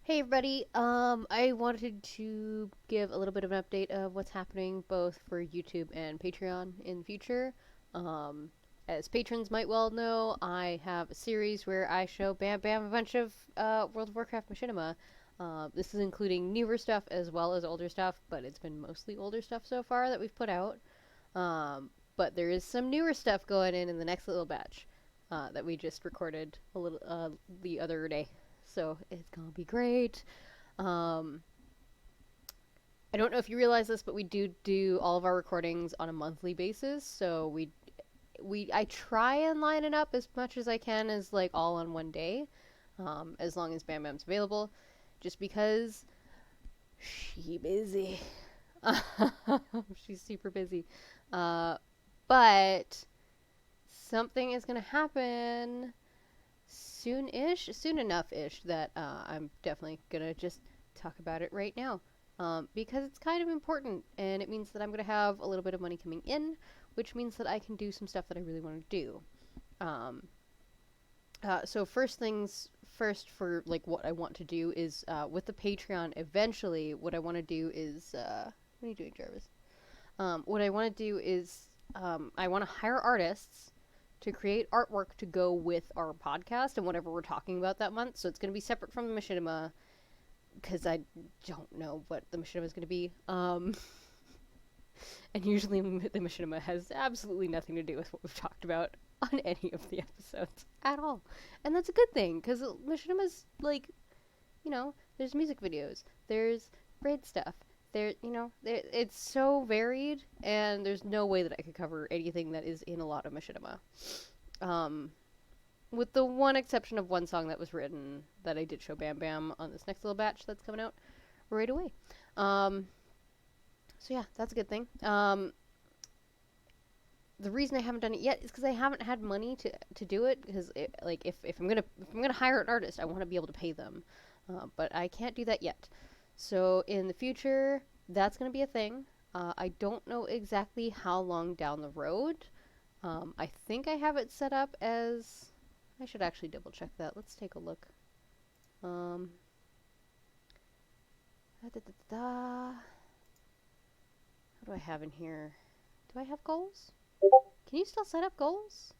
Hey everybody, I wanted to give a little bit of an update of what's happening both for YouTube and Patreon in the future. Um, as patrons might well know, I have a series where I show Bam Bam a bunch of World of Warcraft machinima. This is including newer stuff as well as older stuff, but it's been mostly older stuff so far that we've put out. But there is some newer stuff going in the next little batch that we just recorded a little the other day. So it's gonna be great. Um, I don't know if you realize this, but we do all of our recordings on a monthly basis. So I try and line it up as much as I can as like all on one day, as long as Bam Bam's available. Just because she busy. She's super busy. Uh, but something is gonna happen soon-ish, soon enough-ish that I'm definitely gonna just talk about it right now. Because it's kind of important, and it means that I'm gonna have a little bit of money coming in, which means that I can do some stuff that I really want to do. Um, so first things first, for like what I want to do is with the Patreon. Eventually, what I want to do is what are you doing, Jarvis? What I want to do is I want to hire artists to create artwork to go with our podcast and whatever we're talking about that month. So it's going to be separate from the machinima because I don't know what the machinima is going to be. And usually the machinima has absolutely nothing to do with what we've talked about on any of the episodes at all. And that's a good thing because machinima's like, there's music videos, there's braid stuff, it's so varied, and there's no way that I could cover anything that is in a lot of machinima. Um, with the one exception of one song that was written that I did show Bam Bam on this next little batch that's coming out right away. Um, so yeah, that's a good thing. The reason I haven't done it yet is because I haven't had money to do it. Because if I'm gonna hire an artist, I want to be able to pay them, but I can't do that yet. So in the future, that's gonna be a thing. I don't know exactly how long down the road. I think I have it set up as. I should actually double check that. Let's take a look. Um, da, da, da, da. What do I have in here? Do I have goals? Can you still set up goals?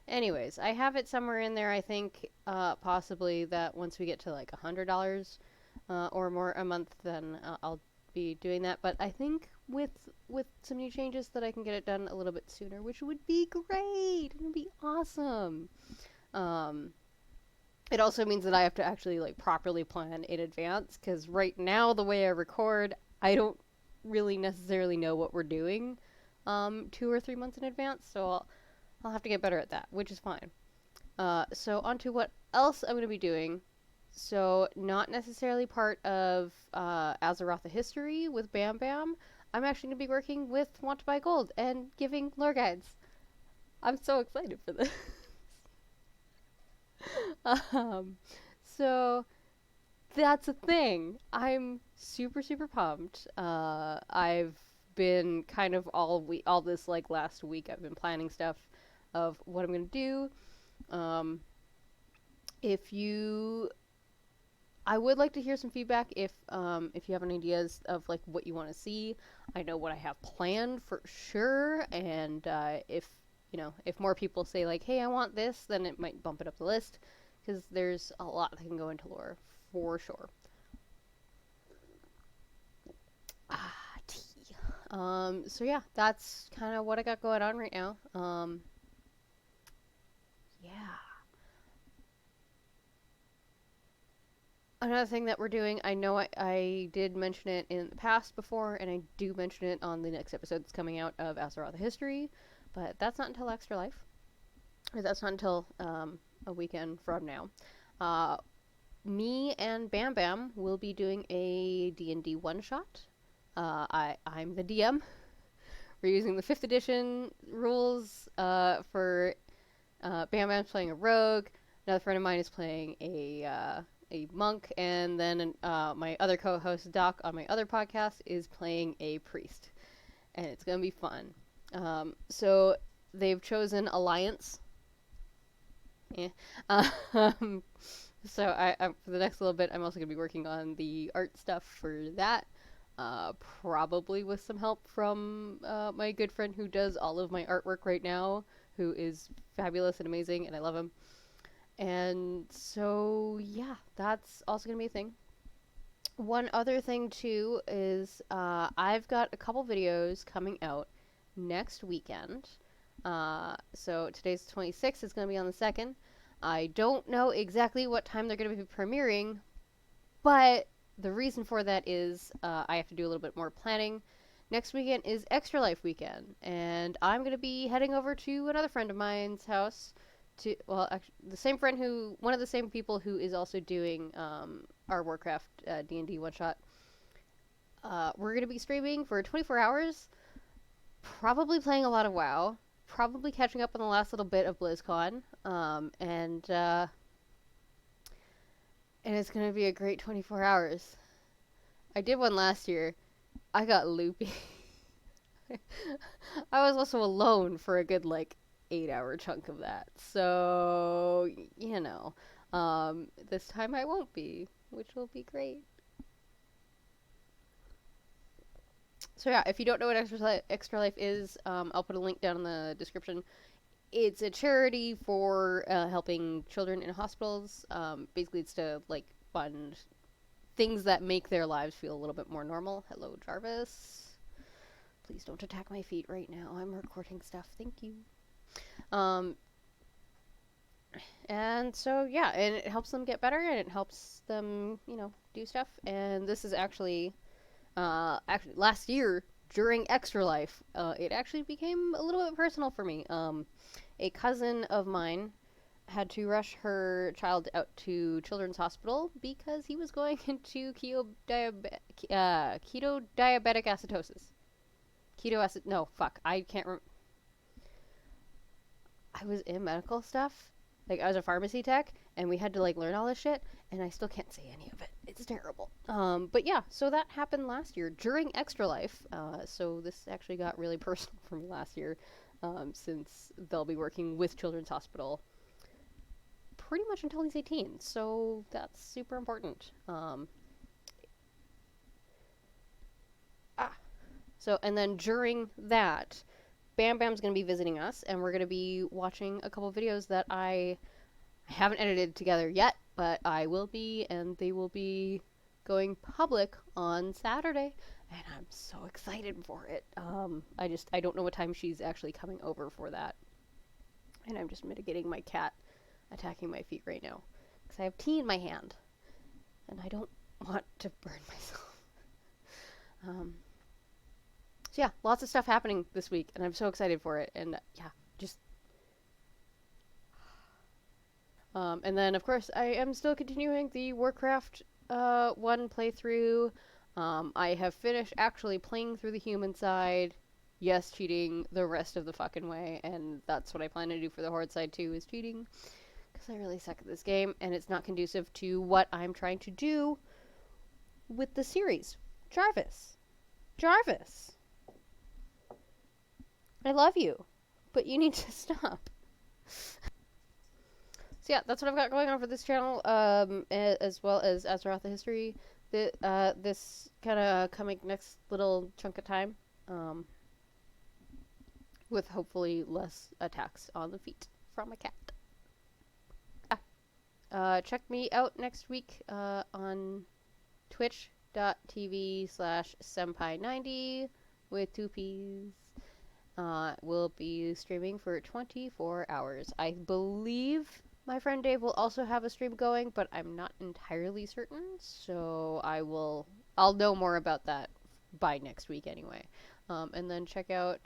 Anyways, I have it somewhere in there. I think possibly that once we get to like $100 or more a month, then I'll be doing that. But I think with some new changes that I can get it done a little bit sooner, which would be great. It would be awesome. Um, it also means that I have to actually like properly plan in advance because right now the way I record, I don't really necessarily know what we're doing 2 or 3 months in advance. So I'll have to get better at that, which is fine. So on to what else I'm going to be doing. So not necessarily part of Azeroth the History with Bam Bam. I'm actually going to be working with Want to Buy Gold and giving lore guides. I'm so excited for this. um, so that's a thing. I'm super super pumped. I've been kind of all this like last week. I've been planning stuff of what I'm gonna do. Um, if you, I would like to hear some feedback if you have any ideas of like what you want to see. I know what I have planned for sure, and if more people say like, hey, I want this, then it might bump it up the list because there's a lot that can go into lore for sure. Tea. So yeah, that's kind of what I got going on right now. Yeah. Another thing that we're doing, I know I did mention it in the past before, and I do mention it on the next episode that's coming out of Azeroth the History, but that's not until Extra Life. Or that's not until a weekend from now. Uh, Me and Bam Bam will be doing a D&D one-shot. I'm the DM. We're using the 5th edition rules for Bam Bam's playing a rogue. Another friend of mine is playing a monk, and then my other co-host Doc on my other podcast is playing a priest, and it's gonna be fun. So they've chosen Alliance. Yeah. So for the next little bit, I'm also going to be working on the art stuff for that. Probably with some help from my good friend who does all of my artwork right now, who is fabulous and amazing, and I love him. And so, yeah, that's also going to be a thing. One other thing, too, is I've got a couple videos coming out next weekend. So today's 26th, it's going to be on the 2nd. I don't know exactly what time they're going to be premiering, but the reason for that is I have to do a little bit more planning. Next weekend is Extra Life weekend, and I'm going to be heading over to another friend of mine's house to, well, actually, one of the same people who is also doing our Warcraft D&D one shot. We're going to be streaming for 24 hours, probably playing a lot of WoW, probably catching up on the last little bit of BlizzCon, and it's going to be a great 24 hours. I did one last year. I got loopy. I was also alone for a good, like, 8-hour chunk of that. So, this time I won't be, which will be great. So yeah, if you don't know what Extra Life is, I'll put a link down in the description. It's a charity for helping children in hospitals. Basically, it's to like fund things that make their lives feel a little bit more normal. Hello, Jarvis. Please don't attack my feet right now. I'm recording stuff. Thank you. And so yeah, and it helps them get better, and it helps them, do stuff. And this is actually last year during Extra Life, it actually became a little bit personal for me. A cousin of mine had to rush her child out to Children's Hospital because he was going into keto diabetic acidosis. No, fuck, I can't remember. I was in medical stuff. Like, I was a pharmacy tech, and we had to, like, learn all this shit, and I still can't say any of it. It's terrible. But yeah, so that happened last year during Extra Life. So this actually got really personal for me last year, since they'll be working with Children's Hospital pretty much until he's 18. So that's super important. So, and then during that, Bam Bam's going to be visiting us, and we're going to be watching a couple videos that I haven't edited together yet, but I will be, and they will be going public on Saturday, and I'm so excited for it. I don't know what time she's actually coming over for that, and I'm just mitigating my cat attacking my feet right now, because I have tea in my hand, and I don't want to burn myself. So yeah, lots of stuff happening this week, and I'm so excited for it. And yeah, just. And then, of course, I am still continuing the Warcraft 1 playthrough. I have finished actually playing through the human side. Yes, cheating the rest of the fucking way, and that's what I plan to do for the Horde side too, is cheating. Because I really suck at this game, and it's not conducive to what I'm trying to do with the series. Jarvis. Jarvis. I love you, but you need to stop. So yeah, that's what I've got going on for this channel, as well as Azeroth the History. This kind of coming next little chunk of time, with hopefully less attacks on the feet from a cat. Check me out next week on twitch.tv/senpai90 with 2 P's. We'll be streaming for 24 hours. I believe my friend Dave will also have a stream going, but I'm not entirely certain, so I'll know more about that by next week anyway. And then check out,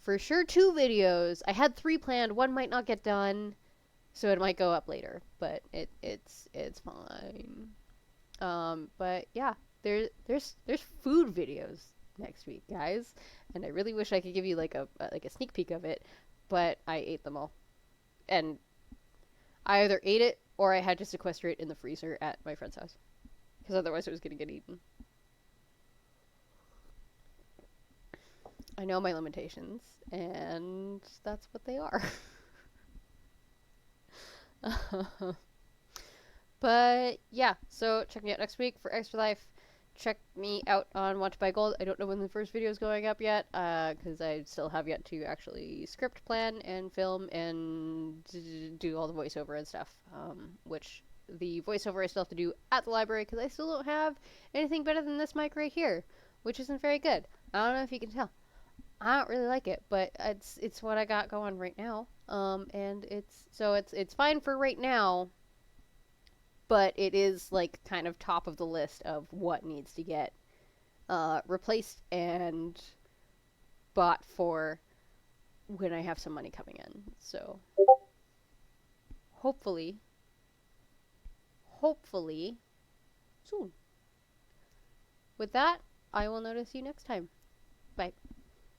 for sure, 2 videos. I had 3 planned. One might not get done, so it might go up later, but it's fine. But yeah, there's food videos next week, guys, and I really wish I could give you like a sneak peek of it, but I ate them all, and I either ate it or I had to sequester it in the freezer at my friend's house, because otherwise it was gonna get eaten. I know my limitations, and that's what they are. But yeah, so check me out next week for Extra Life. Check me out on Want to Buy Gold. I don't know when the first video is going up yet, because I still have yet to actually script plan and film and do all the voiceover and stuff. Which the voiceover I still have to do at the library because I still don't have anything better than this mic right here, which isn't very good. I don't know if you can tell. I don't really like it, but it's what I got going right now. And it's fine for right now, but it is like kind of top of the list of what needs to get replaced and bought for when I have some money coming in. So hopefully, hopefully soon. With that, I will notice you next time. Bye.